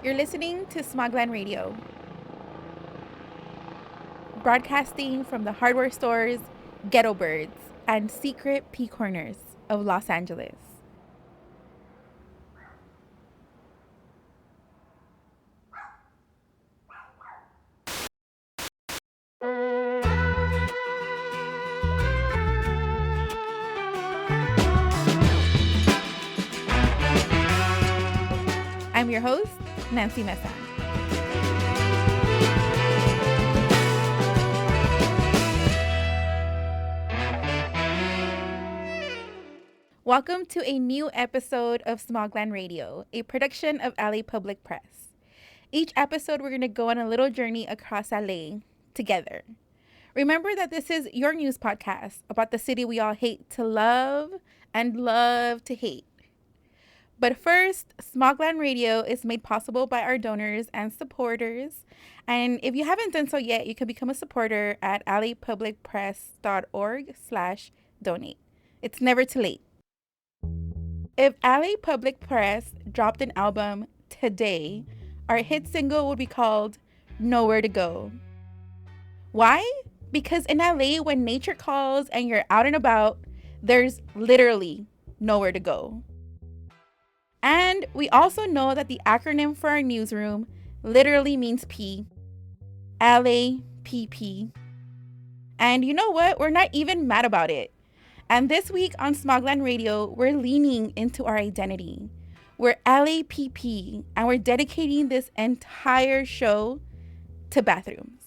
You're listening to Smogland Radio, broadcasting from the hardware stores, ghetto birds, and secret pea corners of Los Angeles. I'm your host, Nancy Mesa. Welcome to a new episode of Smogland Radio, a production of LA Public Press. Each episode, we're going to go on a little journey across LA together. Remember that this is your news podcast about the city we all hate to love and love to hate. But first, Smogland Radio is made possible by our donors and supporters. And if you haven't done so yet, you can become a supporter at lapublicpress.org/donate. It's never too late. If LA Public Press dropped an album today, our hit single would be called Nowhere to Go. Why? Because in LA, when nature calls and you're out and about, there's literally nowhere to go. And we also know that the acronym for our newsroom literally means P. LAPP. And you know what? We're not even mad about it. And this week on Smogland Radio, we're leaning into our identity. We're LAPP, and we're dedicating this entire show to bathrooms.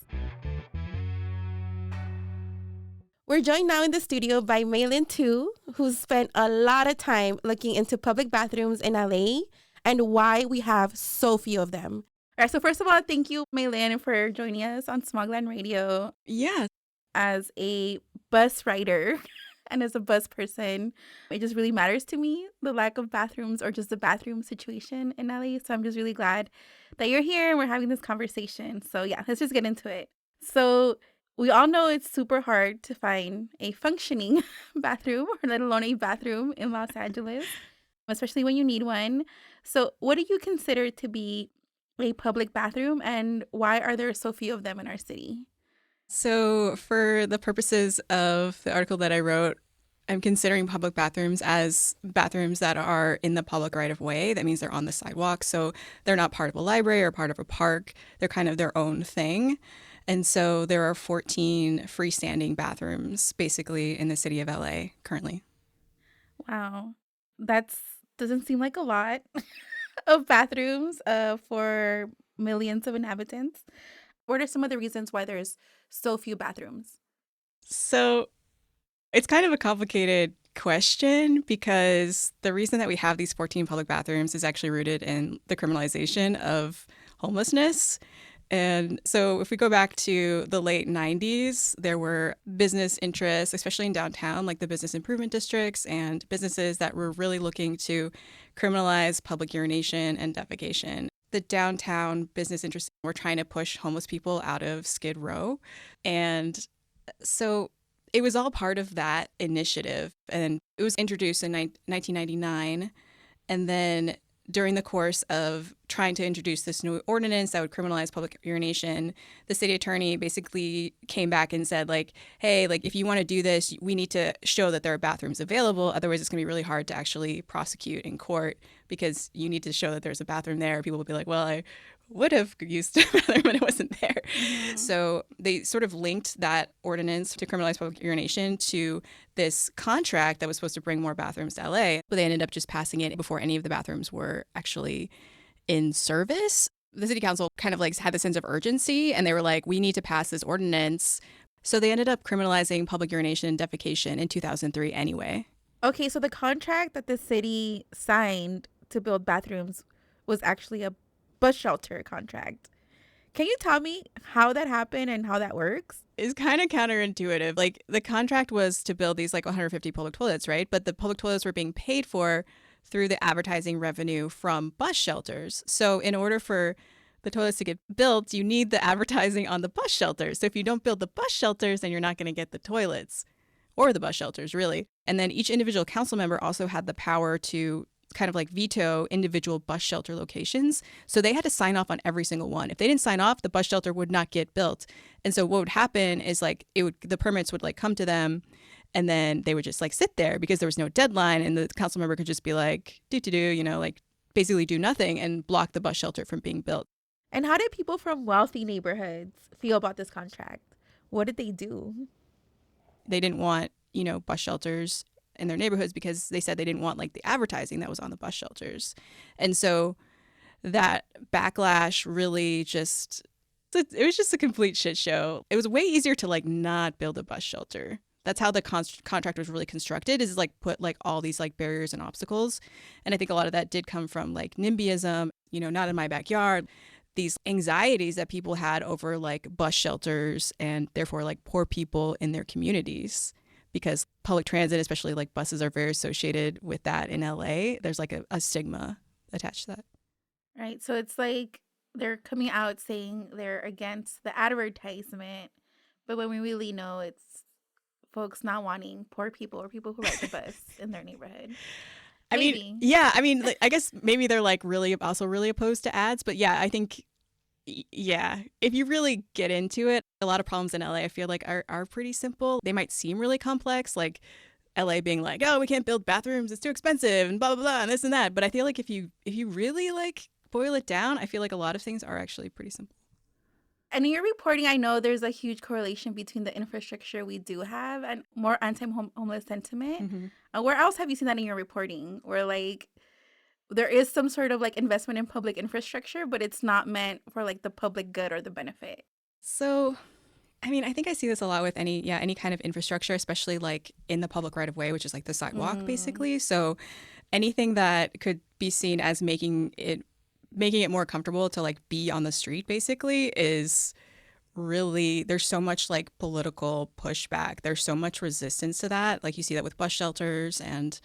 We're joined now in the studio by Maylin Tu, who's spent a lot of time looking into public bathrooms in LA and why we have so few of them. All right, so first of all, thank you, Maylin, for joining us on Smogland Radio. Yeah. As a bus rider and as a bus person, it just really matters to me, the lack of bathrooms or just the bathroom situation in LA. So I'm just really glad that you're here and we're having this conversation. So yeah, let's just get into it. So we all know it's super hard to find a functioning bathroom, or let alone a bathroom in Los Angeles, especially when you need one. So what do you consider to be a public bathroom, and why are there so few of them in our city? So for the purposes of the article that I wrote, I'm considering public bathrooms as bathrooms that are in the public right of way. That means they're on the sidewalk. So they're not part of a library or part of a park. They're kind of their own thing. And so there are 14 freestanding bathrooms basically in the city of LA currently. Wow. Doesn't seem like a lot of bathrooms for millions of inhabitants. What are some of the reasons why there's so few bathrooms? So it's kind of a complicated question because the reason that we have these 14 public bathrooms is actually rooted in the criminalization of homelessness. And so if we go back to the late 90s, there were business interests, especially in downtown, like the business improvement districts and businesses that were really looking to criminalize public urination and defecation. The downtown business interests were trying to push homeless people out of Skid Row. And so it was all part of that initiative. And it was introduced in 1999. And then during the course of trying to introduce this new ordinance that would criminalize public urination, the city attorney basically came back and said, like, hey, like, if you want to do this, we need to show that there are bathrooms available. Otherwise, it's going to be really hard to actually prosecute in court because you need to show that there's a bathroom there. People will be like, well, I would have used a bathroom, but it wasn't there. Mm-hmm. So they sort of linked that ordinance to criminalize public urination to this contract that was supposed to bring more bathrooms to LA, but they ended up just passing it before any of the bathrooms were actually in service. The city council kind of like had the sense of urgency, and they were like, we need to pass this ordinance. So they ended up criminalizing public urination and defecation in 2003 anyway. Okay, so the contract that the city signed to build bathrooms was actually a bus shelter contract. Can you tell me how that happened and how that works? It's kind of counterintuitive. Like, the contract was to build these like 150 public toilets, right? But the public toilets were being paid for through the advertising revenue from bus shelters. So in order for the toilets to get built, you need the advertising on the bus shelters. So if you don't build the bus shelters, then you're not going to get the toilets or the bus shelters, really. And then each individual council member also had the power to kind of like veto individual bus shelter locations. So they had to sign off on every single one. If they didn't sign off, the bus shelter would not get built. And so what would happen is like the permits would like come to them, and then they would just like sit there because there was no deadline, and the council member could just be like, like basically do nothing and block the bus shelter from being built. And how did people from wealthy neighborhoods feel about this contract? What did they do? They didn't want, bus shelters in their neighborhoods because they said they didn't want like the advertising that was on the bus shelters. And so that backlash really it was just a complete shit show. It was way easier to like not build a bus shelter. That's how the contract was really constructed, is like put like all these like barriers and obstacles. And I think a lot of that did come from like NIMBYism, not in my backyard. These anxieties that people had over like bus shelters and therefore like poor people in their communities, because public transit, especially like buses, are very associated with that in LA. There's like a stigma attached to that. Right. So it's like they're coming out saying they're against the advertisement, but when we really know it's folks not wanting poor people or people who ride the bus in their neighborhood. I guess maybe they're like really opposed to ads, but yeah, I think, if you really get into it, a lot of problems in LA I feel like are pretty simple. They might seem really complex, like LA being like, oh, we can't build bathrooms, it's too expensive and blah blah blah and this and that, but I feel like if you really like boil it down, I feel like a lot of things are actually pretty simple. And in your reporting, I know there's a huge correlation between the infrastructure we do have and more anti-homeless sentiment. Mm-hmm. Where else have you seen that in your reporting? Where like there is some sort of like investment in public infrastructure, but it's not meant for like the public good or the benefit. So, I think I see this a lot with any kind of infrastructure, especially like in the public right of way, which is like the sidewalk, basically. So anything that could be seen as making it more comfortable to like be on the street basically is really, there's so much like political pushback. There's so much resistance to that. Like you see that with bus shelters and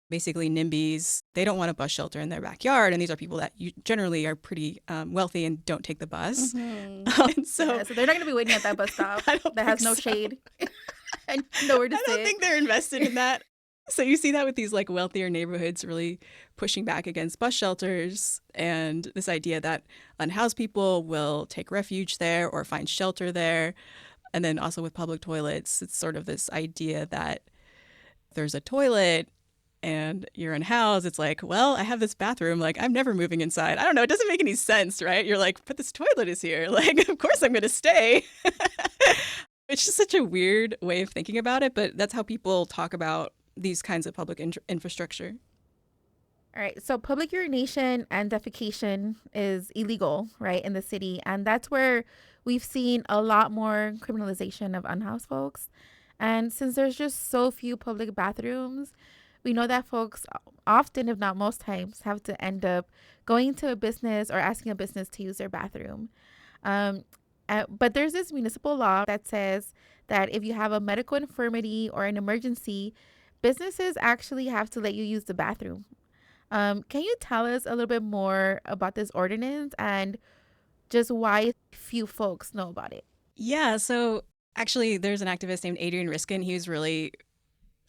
basically NIMBYs. They don't want a bus shelter in their backyard. And these are people that generally are pretty wealthy and don't take the bus. Mm-hmm. So they're not going to be waiting at that bus stop that has no shade and nowhere to sit. I don't think they're invested in that. So you see that with these like wealthier neighborhoods really pushing back against bus shelters and this idea that unhoused people will take refuge there or find shelter there. And then also with public toilets, it's sort of this idea that there's a toilet and you're unhoused. It's like, well, I have this bathroom. Like, I'm never moving inside. I don't know. It doesn't make any sense, right? You're like, but this toilet is here. Like, of course I'm going to stay. It's just such a weird way of thinking about it. But that's how people talk about these kinds of public infrastructure. All right. So public urination and defecation is illegal, right, in the city. And that's where we've seen a lot more criminalization of unhoused folks. And since there's just so few public bathrooms, we know that folks often, if not most times, have to end up going to a business or asking a business to use their bathroom. But there's this municipal law that says that if you have a medical infirmity or an emergency, businesses actually have to let you use the bathroom. Can you tell us a little bit more about this ordinance and just why few folks know about it? Yeah, so actually there's an activist named Adrian Riskin. He's really,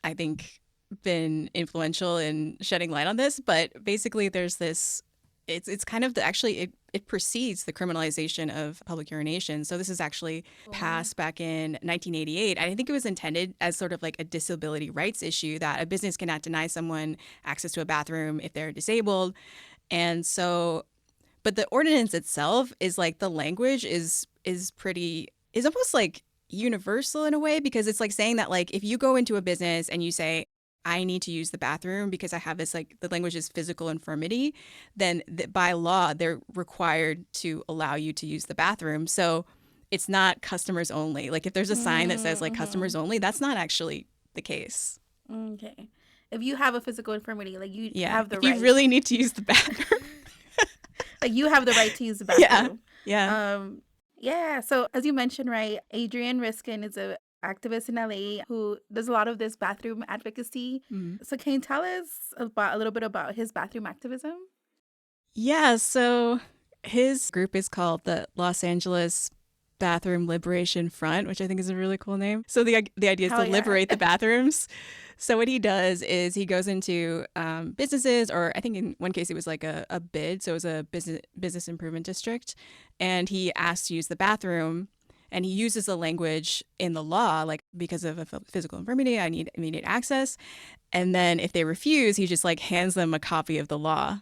I think, been influential in shedding light on this. But basically there's this, it's kind of it precedes the criminalization of public urination. So this is actually passed back in 1988. I think it was intended as sort of like a disability rights issue, that a business cannot deny someone access to a bathroom if they're disabled. And so, but the ordinance itself is like, the language is almost like universal in a way, because it's like saying that like if you go into a business and you say, I need to use the bathroom because I have this, like, the language is physical infirmity, then by law, they're required to allow you to use the bathroom. So it's not customers only. Like if there's a sign that says like customers only, that's not actually the case. Okay. If you have a physical infirmity, like you have the right. If you really need to use the bathroom. like you have the right to use the bathroom. Yeah. So as you mentioned, right, Adrian Riskin is a activist in LA who does a lot of this bathroom advocacy. Mm-hmm. So can you tell us a little bit about his bathroom activism? Yeah, so his group is called the Los Angeles Bathroom Liberation Front, which I think is a really cool name. So the idea is Hell to yeah. liberate the bathrooms. So what he does is he goes into businesses, or I think in one case it was like a bid, so it was a business improvement district, and he asks to use the bathroom, and he uses the language in the law, like because of a physical infirmity, I need immediate access, and then if they refuse, he just like hands them a copy of the law,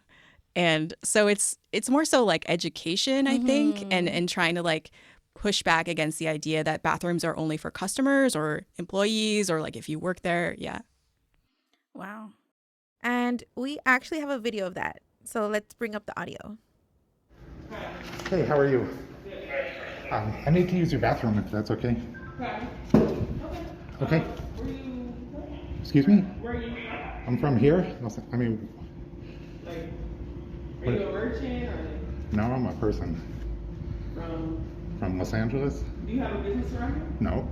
and so it's more so like education, I think, and trying to like push back against the idea that bathrooms are only for customers or employees or like if you work there. Yeah. Wow. And we actually have a video of that. So let's bring up the audio. Hey, how are you? I need to use your bathroom if that's okay. Okay. Where you from? Excuse me? Where are you from? I'm from here. I mean, Like, are you a merchant or no, I'm a person from, from Los Angeles. do you have a business around here? No.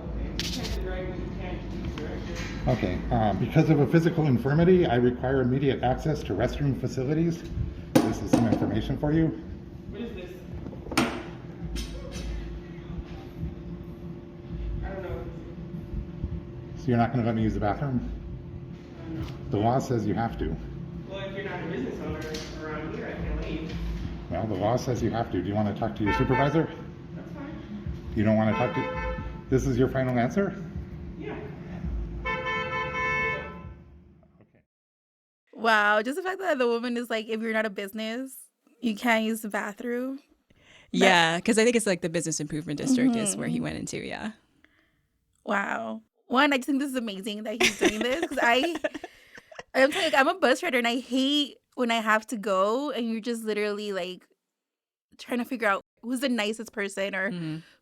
Okay. You can't direct, but you can't use directions. Okay. Because of a physical infirmity, I require immediate access to restroom facilities. This is some information for you. What is this? I don't know what this is. So you're not going to let me use the bathroom? I don't know. The law says you have to. Well, if you're not a business owner around here, I can't leave. Well, the law says you have to. Do you want to talk to your supervisor? That's fine. You don't want to talk to... This is your final answer? Yeah. Wow. Just the fact that the woman is like, if you're not a business, you can't use the bathroom. Yeah, because I think it's like the business improvement district is where he went into. Yeah. Wow. One, I just think this is amazing that he's doing this because I'm telling you, like, I'm a bus rider and I hate when I have to go and you're just literally like trying to figure out who's the nicest person or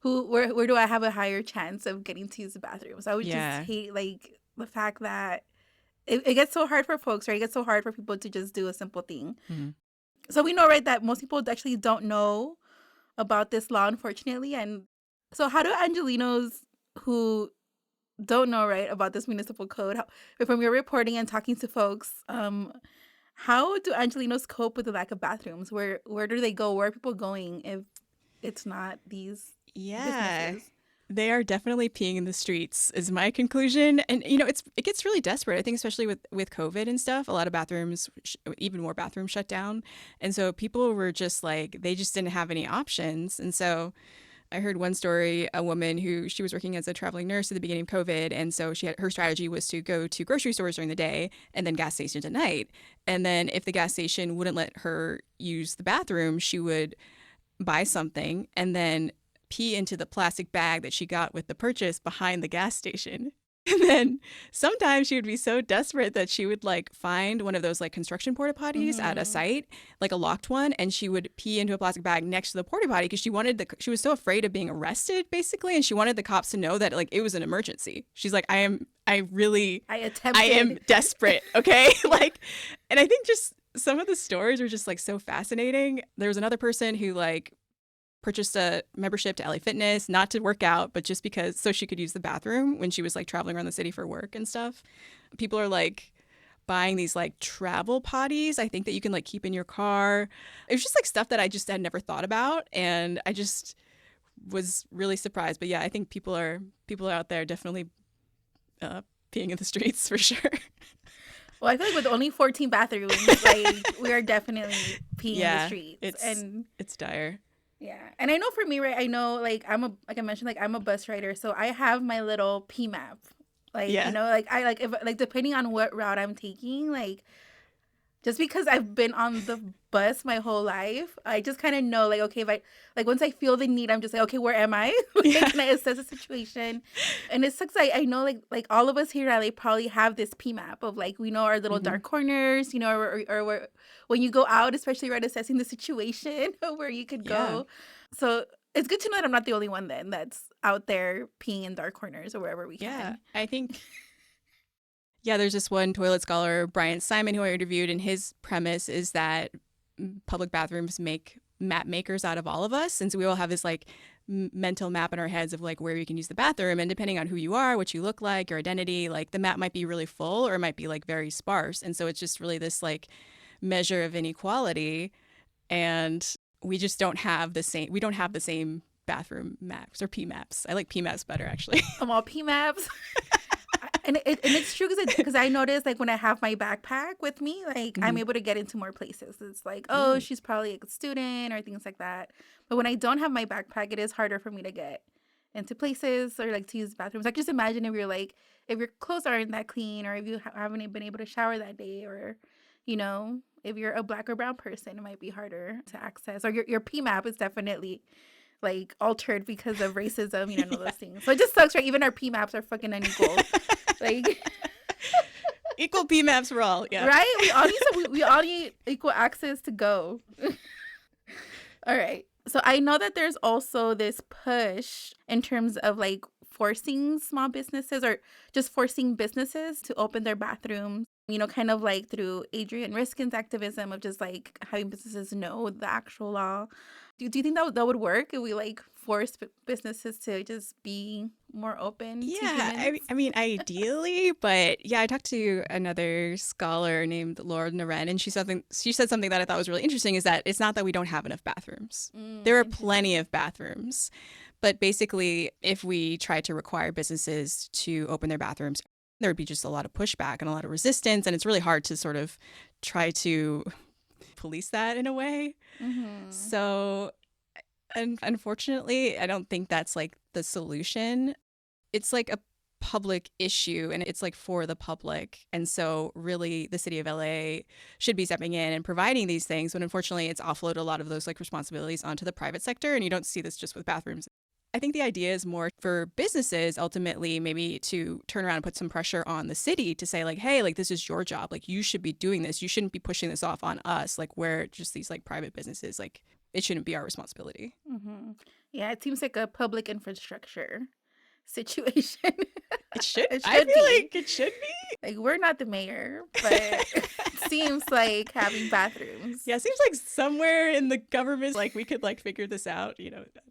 where do I have a higher chance of getting to use the bathroom. So I would just hate like the fact that it gets so hard for folks, right? It gets so hard for people to just do a simple thing. So we know, right, that most people actually don't know about this law, unfortunately. And so how do Angelinos who don't know, right, about this municipal code, from your reporting and talking to folks, how do Angelinos cope with the lack of bathrooms? Where do they go? Where are people going if it's not these businesses? They are definitely peeing in the streets is my conclusion. And, you know, it gets really desperate. I think especially with COVID and stuff, a lot of bathrooms, even more bathrooms shut down. And so people were just like, they just didn't have any options. And so I heard one story, a woman she was working as a traveling nurse at the beginning of COVID. And so her strategy was to go to grocery stores during the day and then gas stations at night. And then if the gas station wouldn't let her use the bathroom, she would buy something and then pee into the plastic bag that she got with the purchase behind the gas station. And then sometimes she would be so desperate that she would like find one of those like construction porta potties at a site, like a locked one, and she would pee into a plastic bag next to the porta potty because she was so afraid of being arrested basically, and she wanted the cops to know that like it was an emergency. She's like, I am desperate, okay? Like, and I think just some of the stories were just like so fascinating. There was another person who like purchased a membership to LA Fitness, not to work out, but just because so she could use the bathroom when she was like traveling around the city for work and stuff. People are like buying these like travel potties, I think, that you can like keep in your car. It was just like stuff that I just had never thought about, and I just was really surprised. But yeah, I think people are out there definitely peeing in the streets for sure. Well, I feel like with only 14 bathrooms, like we are definitely peeing in the streets. It's dire. Yeah. And I know for me, right, I know like like I mentioned, like I'm a bus rider, so I have my little P map. Like, you know, like I like if like depending on what route I'm taking, like just because I've been on the bus my whole life, I just kind of know like, okay, if I like once I feel the need, I'm just like, okay, where am I? Like, and I assess the situation. And it sucks. I know like all of us here at LA probably have this P map of like we know our little dark corners, you know, or where when you go out, especially right assessing the situation where you could go. So it's good to know that I'm not the only one then that's out there peeing in dark corners or wherever we can. Yeah, I think. Yeah, there's this one toilet scholar, Brian Simon, who I interviewed, and his premise is that public bathrooms make map makers out of all of us. And so we all have this like mental map in our heads of like where you can use the bathroom. And depending on who you are, what you look like, your identity, like the map might be really full or it might be like very sparse. And so it's just really this like measure of inequality. And we just don't have the same bathroom maps or PMAPs. I like PMAPs better, actually. I'm all PMAPs. And it's true because I noticed like when I have my backpack with me, like I'm able to get into more places. It's like, oh, she's probably a student or things like that. But when I don't have my backpack, it is harder for me to get into places or like to use bathrooms. Like just imagine if your clothes aren't that clean or if you haven't been able to shower that day or, you know, if you're a black or brown person, it might be harder to access. Or your PMAP is definitely like altered because of racism, you know, and all those things. So it just sucks, right? Even our PMAPs are fucking unequal. Like equal PMAPs for all, yeah. Right? We all need equal access to go. All right. So I know that there's also this push in terms of like forcing small businesses or just forcing businesses to open their bathrooms, you know, kind of like through Adrienne Riskin's activism of just like having businesses know the actual law. Do you think that would work if we like force businesses to just be more open? Yeah, I mean, ideally, but yeah, I talked to another scholar named Laura Naren, and she said something that I thought was really interesting, is that it's not that we don't have enough bathrooms. There are plenty of bathrooms, but basically, if we try to require businesses to open their bathrooms, there would be just a lot of pushback and a lot of resistance, and it's really hard to sort of try to police that in a way. So, and unfortunately, I don't think that's like the solution. It's like a public issue and it's like for the public. And so really the city of LA should be stepping in and providing these things. But unfortunately, it's offloaded a lot of those like responsibilities onto the private sector. And you don't see this just with bathrooms. I think the idea is more for businesses ultimately maybe to turn around and put some pressure on the city to say like, hey, like this is your job. Like you should be doing this. You shouldn't be pushing this off on us. Like we're just these like private businesses. Like it shouldn't be our responsibility. Yeah, it seems like a public infrastructure situation. It should. It I should feel be. like it should be. Like we're not the mayor, but it seems like having bathrooms. Yeah, it seems like somewhere in the government, like we could like figure this out. You know. I don't know.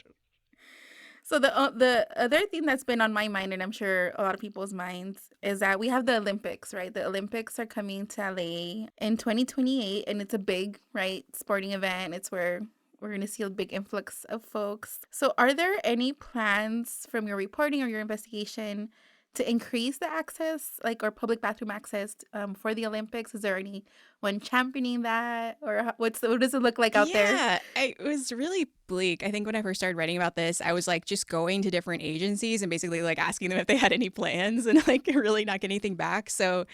So the other thing that's been on my mind, and I'm sure a lot of people's minds, is that we have the Olympics, right? The Olympics are coming to LA in 2028, and it's a big, right, sporting event. It's where we're going to see a big influx of folks. So are there any plans from your reporting or your investigation to increase the access, like, or public bathroom access for the Olympics? Is there anyone championing that? Or what does it look like out there? Yeah, it was really bleak. I think when I first started writing about this, I was like just going to different agencies and basically like asking them if they had any plans and like really not getting anything back. So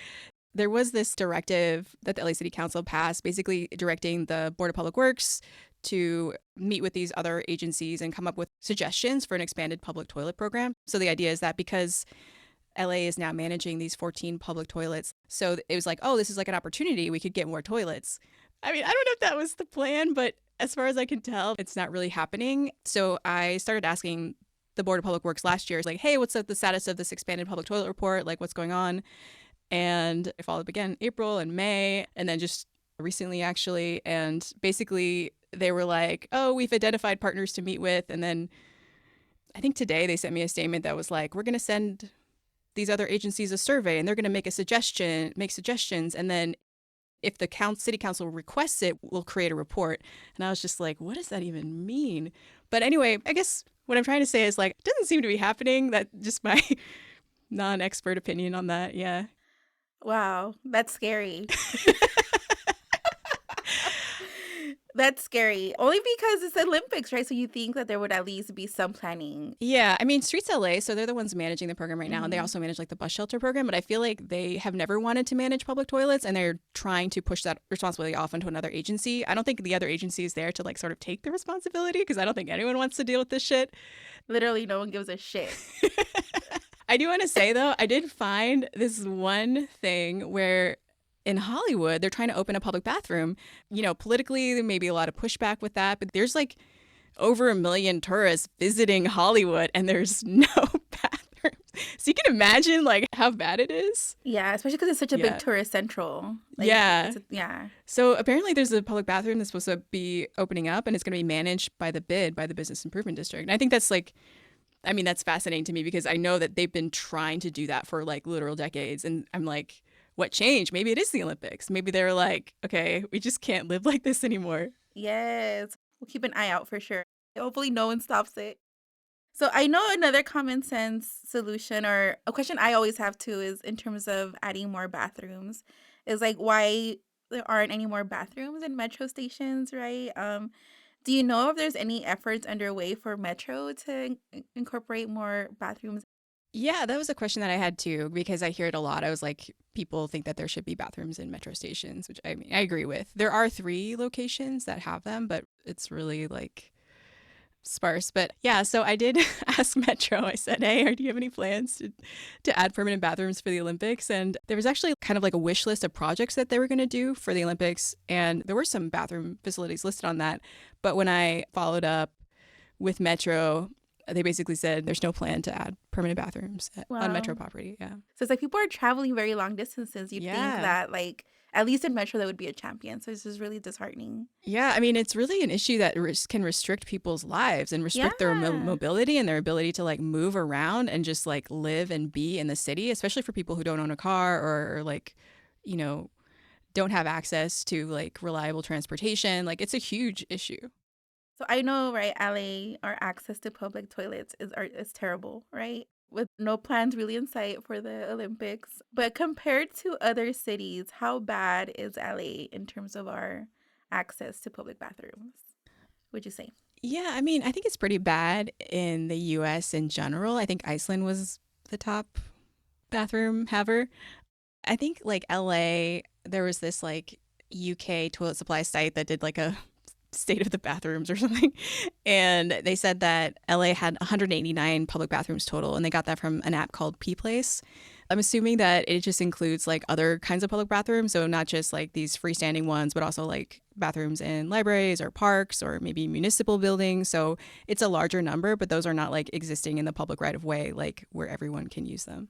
there was this directive that the LA City Council passed, basically directing the Board of Public Works to meet with these other agencies and come up with suggestions for an expanded public toilet program. So the idea is that because LA is now managing these 14 public toilets, so it was like, oh, this is like an opportunity. We could get more toilets. I mean, I don't know if that was the plan, but as far as I can tell, it's not really happening. So I started asking the Board of Public Works last year, like, hey, what's the status of this expanded public toilet report? Like, what's going on? And I followed up again April and May, and then just recently, actually. And basically, they were like, oh, we've identified partners to meet with. And then I think today they sent me a statement that was like, we're going to send these other agencies a survey and they're going to make suggestions. And then if the city council requests it, we'll create a report. And I was just like, what does that even mean? But anyway, I guess what I'm trying to say is like, it doesn't seem to be happening. That just my non-expert opinion on that. Yeah. Wow, that's scary. That's scary. Only because it's Olympics, right? So you think that there would at least be some planning. Yeah. I mean, Streets LA, so they're the ones managing the program right now. And they also manage like the bus shelter program. But I feel like they have never wanted to manage public toilets and they're trying to push that responsibility off onto another agency. I don't think the other agency is there to like sort of take the responsibility because I don't think anyone wants to deal with this shit. Literally, no one gives a shit. I do want to say, though, I did find this one thing where in Hollywood, they're trying to open a public bathroom. You know, politically, there may be a lot of pushback with that, but there's like over 1 million tourists visiting Hollywood and there's no bathrooms. So you can imagine like how bad it is. Yeah, especially because it's such a big tourist central. Like, yeah. So apparently there's a public bathroom that's supposed to be opening up and it's going to be managed by the Business Improvement District. And I think that's like, I mean, that's fascinating to me because I know that they've been trying to do that for like literal decades. And I'm like, what changed? Maybe it is the Olympics. Maybe they're like, okay, we just can't live like this anymore. Yes. We'll keep an eye out for sure. Hopefully no one stops it. So I know another common sense solution, or a question I always have too, is in terms of adding more bathrooms, is like why there aren't any more bathrooms in metro stations, right? Do you know if there's any efforts underway for Metro to incorporate more bathrooms? Yeah, that was a question that I had too, because I hear it a lot. I was like, people think that there should be bathrooms in metro stations, which I mean, I agree with. There are 3 locations that have them, but it's really like sparse. But yeah, so I did ask Metro. I said, "Hey, do you have any plans to add permanent bathrooms for the Olympics?" And there was actually kind of like a wish list of projects that they were going to do for the Olympics, and there were some bathroom facilities listed on that. But when I followed up with Metro, they basically said there's no plan to add permanent bathrooms on Metro Wow. property. Yeah. So it's like people are traveling very long distances. You'd think Yeah. that, like, at least in Metro, that would be a champion. So it's just really disheartening. Yeah, I mean, it's really an issue that can restrict people's lives and restrict their Yeah. mobility and their ability to like move around and just like live and be in the city, especially for people who don't own a car or like, you know, don't have access to like reliable transportation. Like, it's a huge issue. So I know, right, LA, our access to public toilets is terrible, right? With no plans really in sight for the Olympics. But compared to other cities, how bad is LA in terms of our access to public bathrooms, would you say? Yeah, I mean, I think it's pretty bad in the US in general. I think Iceland was the top bathroom haver. I think like LA, there was this like UK toilet supply site that did like a state of the bathrooms or something. And they said that LA had 189 public bathrooms total, and they got that from an app called P Place. I'm assuming that it just includes like other kinds of public bathrooms. So not just like these freestanding ones, but also like bathrooms in libraries or parks or maybe municipal buildings. So it's a larger number, but those are not like existing in the public right of way, like where everyone can use them.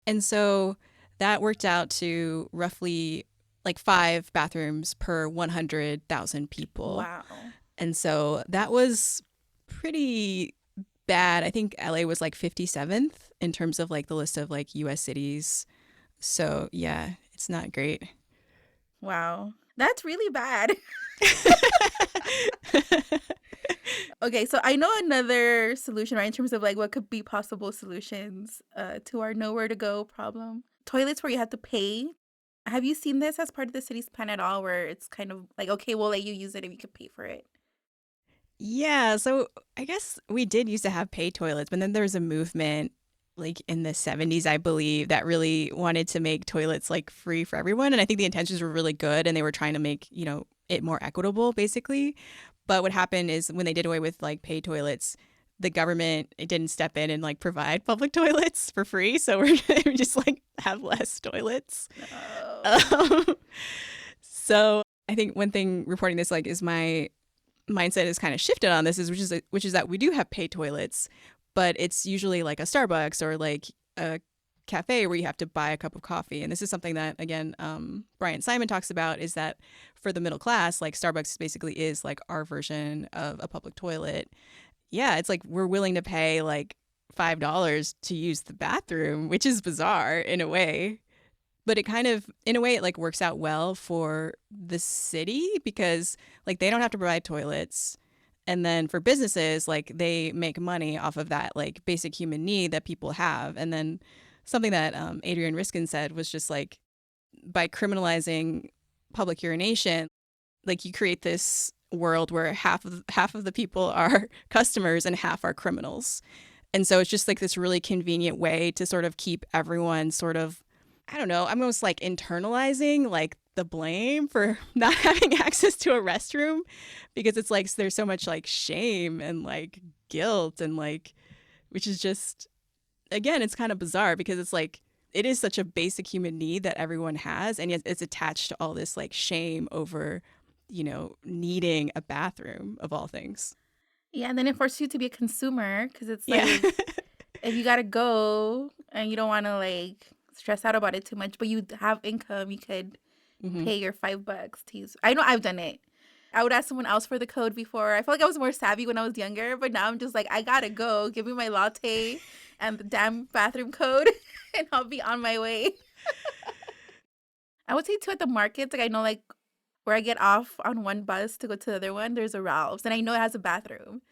And so that worked out to roughly like 5 bathrooms per 100,000 people. Wow. And so that was pretty bad. I think LA was like 57th in terms of like the list of like US cities. So yeah, it's not great. Wow. That's really bad. Okay, so I know another solution, right, in terms of like what could be possible solutions to our nowhere to go problem. Toilets where you have to pay. Have you seen this as part of the city's plan at all, where it's kind of like, okay, we'll let you use it if you could pay for it? Yeah, so I guess we did used to have paid toilets, but then there was a movement like in the 70s, I believe, that really wanted to make toilets like free for everyone. And I think the intentions were really good and they were trying to make, it more equitable, basically. But what happened is when they did away with like paid toilets, the government it didn't step in and like provide public toilets for free. So we just like have less toilets. No. Um, so I think one thing reporting this like is my mindset is kind of shifted on this is which is that we do have paid toilets, but it's usually like a Starbucks or like a cafe where you have to buy a cup of coffee. And this is something that again Brian Simon talks about, is that for the middle class, like Starbucks basically is like our version of a public toilet. Yeah, it's like we're willing to pay like $5 to use the bathroom, which is bizarre in a way. But it kind of, in a way, it like works out well for the city because like they don't have to provide toilets. And then for businesses, like they make money off of that like basic human need that people have. And then something that Adrian Riskin said was just like by criminalizing public urination, like you create this world where half of the people are customers and half are criminals. And so it's just like this really convenient way to sort of keep everyone sort of, I don't know, I'm almost like internalizing like the blame for not having access to a restroom because it's like there's so much like shame and like guilt and like, which is just, again, it's kind of bizarre because it's like it is such a basic human need that everyone has, and yet it's attached to all this like shame over, needing a bathroom of all things. Yeah, and then it forces you to be a consumer because it's Yeah. like if you gotta go and you don't want to like stress out about it too much, but you have income, you could Hmm. pay your $5 to use. I know I've done it. I would ask someone else for the code before. I felt like I was more savvy when I was younger, but now I'm just like, I gotta go. Give me my latte and the damn bathroom code, and I'll be on my way. I would say too at the markets, like I know like where I get off on one bus to go to the other one, there's a Ralph's, and I know it has a bathroom.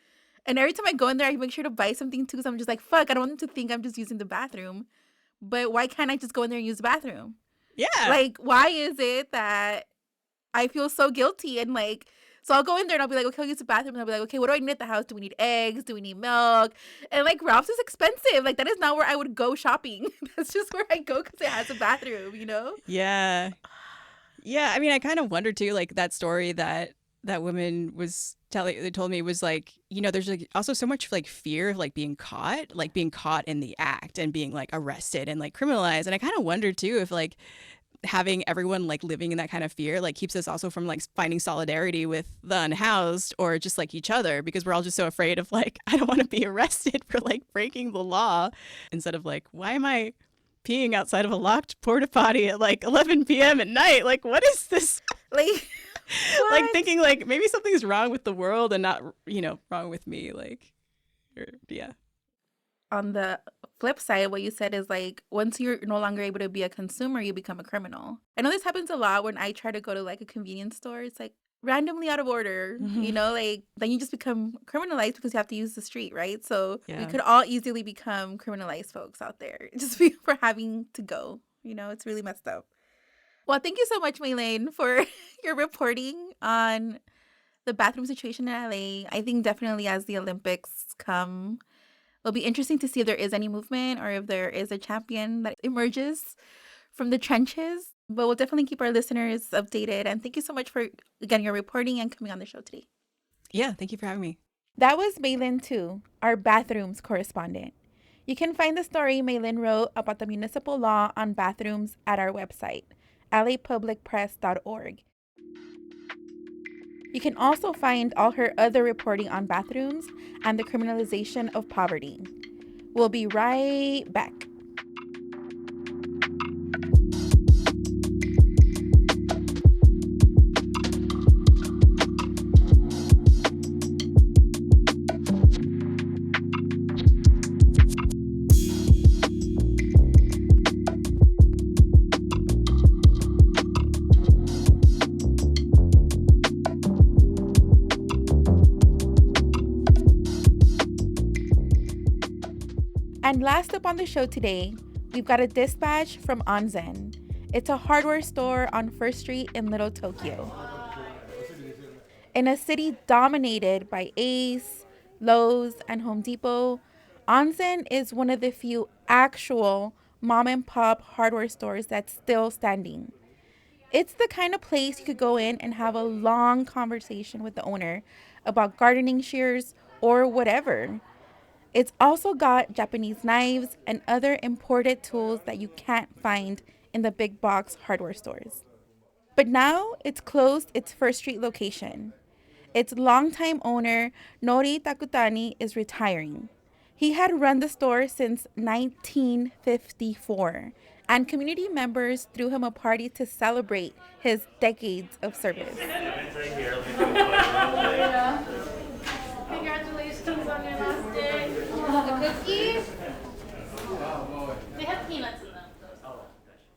And every time I go in there, I make sure to buy something too. So I'm just like, fuck, I don't want them to think I'm just using the bathroom. But why can't I just go in there and use the bathroom? Yeah. Like, why is it that I feel so guilty? And like, so I'll go in there and I'll be like, okay, I'll use the bathroom. And I'll be like, okay, what do I need at the house? Do we need eggs? Do we need milk? And like, Ralph's is expensive. Like, that is not where I would go shopping. That's just where I go because it has a bathroom, you know? Yeah. Yeah. I mean, I kind of wonder too, like that story that woman was telling, they told me was like, you know, there's like also so much like fear of like being caught in the act and being like arrested and like criminalized. And I kind of wonder too if like having everyone like living in that kind of fear like keeps us also from like finding solidarity with the unhoused or just like each other, because we're all just so afraid of like, I don't want to be arrested for like breaking the law, instead of like, why am I peeing outside of a locked porta potty at like 11 p.m. at night? Like, what is this? Like, Like thinking like maybe something's wrong with the world and not, you know, wrong with me. Like, yeah. On the flip side, what you said is like, once you're no longer able to be a consumer, you become a criminal. I know this happens a lot when I try to go to like a convenience store. It's like randomly out of order, you know, like then you just become criminalized because you have to use the street, right? So we could all easily become criminalized folks out there just for having to go, you know, it's really messed up. Well, thank you so much, Maylin, for your reporting on the bathroom situation in LA. I think definitely as the Olympics come, it'll be interesting to see if there is any movement or if there is a champion that emerges from the trenches. But we'll definitely keep our listeners updated. And thank you so much for, again, your reporting and coming on the show today. Yeah, thank you for having me. That was Maylin Tu, our bathrooms correspondent. You can find the story Maylin wrote about the municipal law on bathrooms at our website, lapublicpress.org. You can also find all her other reporting on bathrooms and the criminalization of poverty. We'll be right back. And last up on the show today, we've got a dispatch from Anzen. It's a hardware store on 1st Street in Little Tokyo. In a city dominated by Ace, Lowe's, and Home Depot, Anzen is one of the few actual mom and pop hardware stores that's still standing. It's the kind of place you could go in and have a long conversation with the owner about gardening shears or whatever. It's also got Japanese knives and other imported tools that you can't find in the big box hardware stores. But now it's closed its 1st Street location. Its longtime owner, Nori Takutani, is retiring. He had run the store since 1954, and community members threw him a party to celebrate his decades of service. Congratulations on your last day. The cookies? They have peanuts in them.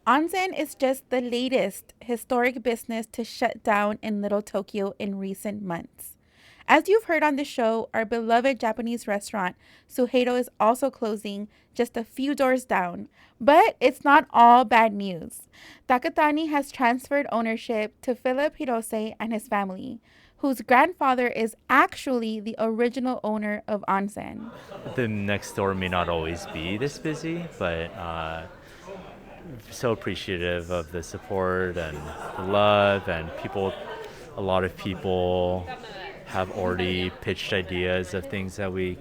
Anzen is just the latest historic business to shut down in Little Tokyo in recent months. As you've heard on the show, our beloved Japanese restaurant, Suheido, is also closing just a few doors down. But it's not all bad news. Takatani has transferred ownership to Philip Hirose and his family, whose grandfather is actually the original owner of Anzen. The next door may not always be this busy, but so appreciative of the support and the love, and a lot of people have already pitched ideas of things that we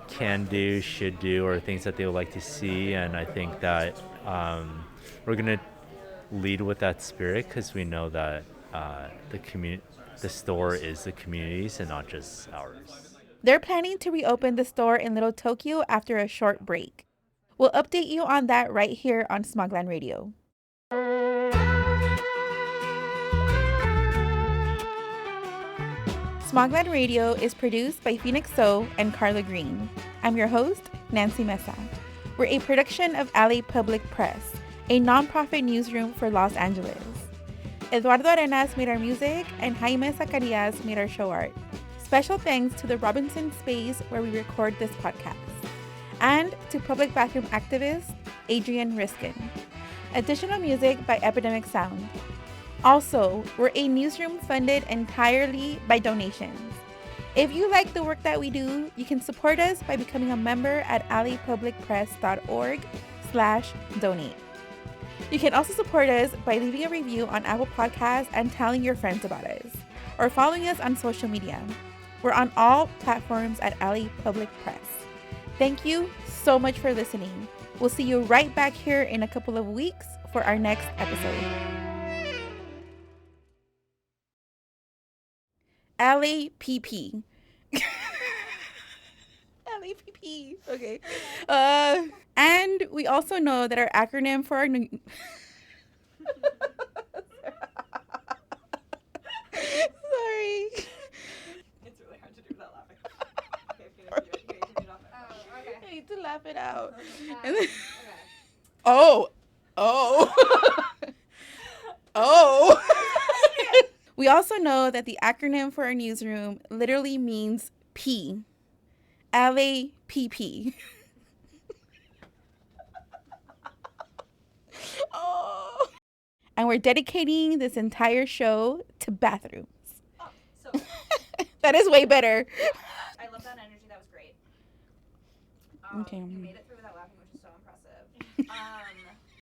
can do, should do, or things that they would like to see. And I think that we're going to lead with that spirit, because we know that the store is the community's and not just ours. They're planning to reopen the store in Little Tokyo after a short break. We'll update you on that right here on Smogland Radio. Smogland Radio is produced by Phoenix So and Carla Green. I'm your host, Nancy Mesa. We're a production of LA Public Press, a nonprofit newsroom for Los Angeles. Eduardo Arenas made our music, and Jaime Zacarias made our show art. Special thanks to the Robinson Space where we record this podcast, and to public bathroom activist Adrian Riskin. Additional music by Epidemic Sound. Also, we're a newsroom funded entirely by donations. If you like the work that we do, you can support us by becoming a member at alleypublicpress.org/donate. You can also support us by leaving a review on Apple Podcasts and telling your friends about us, or following us on social media. We're on all platforms at Alley Public Press. Thank you so much for listening. We'll see you right back here in a couple of weeks for our next episode. LAPP. LAPP. Okay. And we also know that our acronym for our new... Sorry. It's really hard to do without laughing. Okay, if you need to do it, you can do it off. I need to laugh it out. And then... Okay. Oh. We also know that the acronym for our newsroom literally means P. LAPP. Oh. And we're dedicating this entire show to bathrooms. Oh, so That is way better. I love that energy. That was great. Okay. You made it through without laughing, which is so impressive.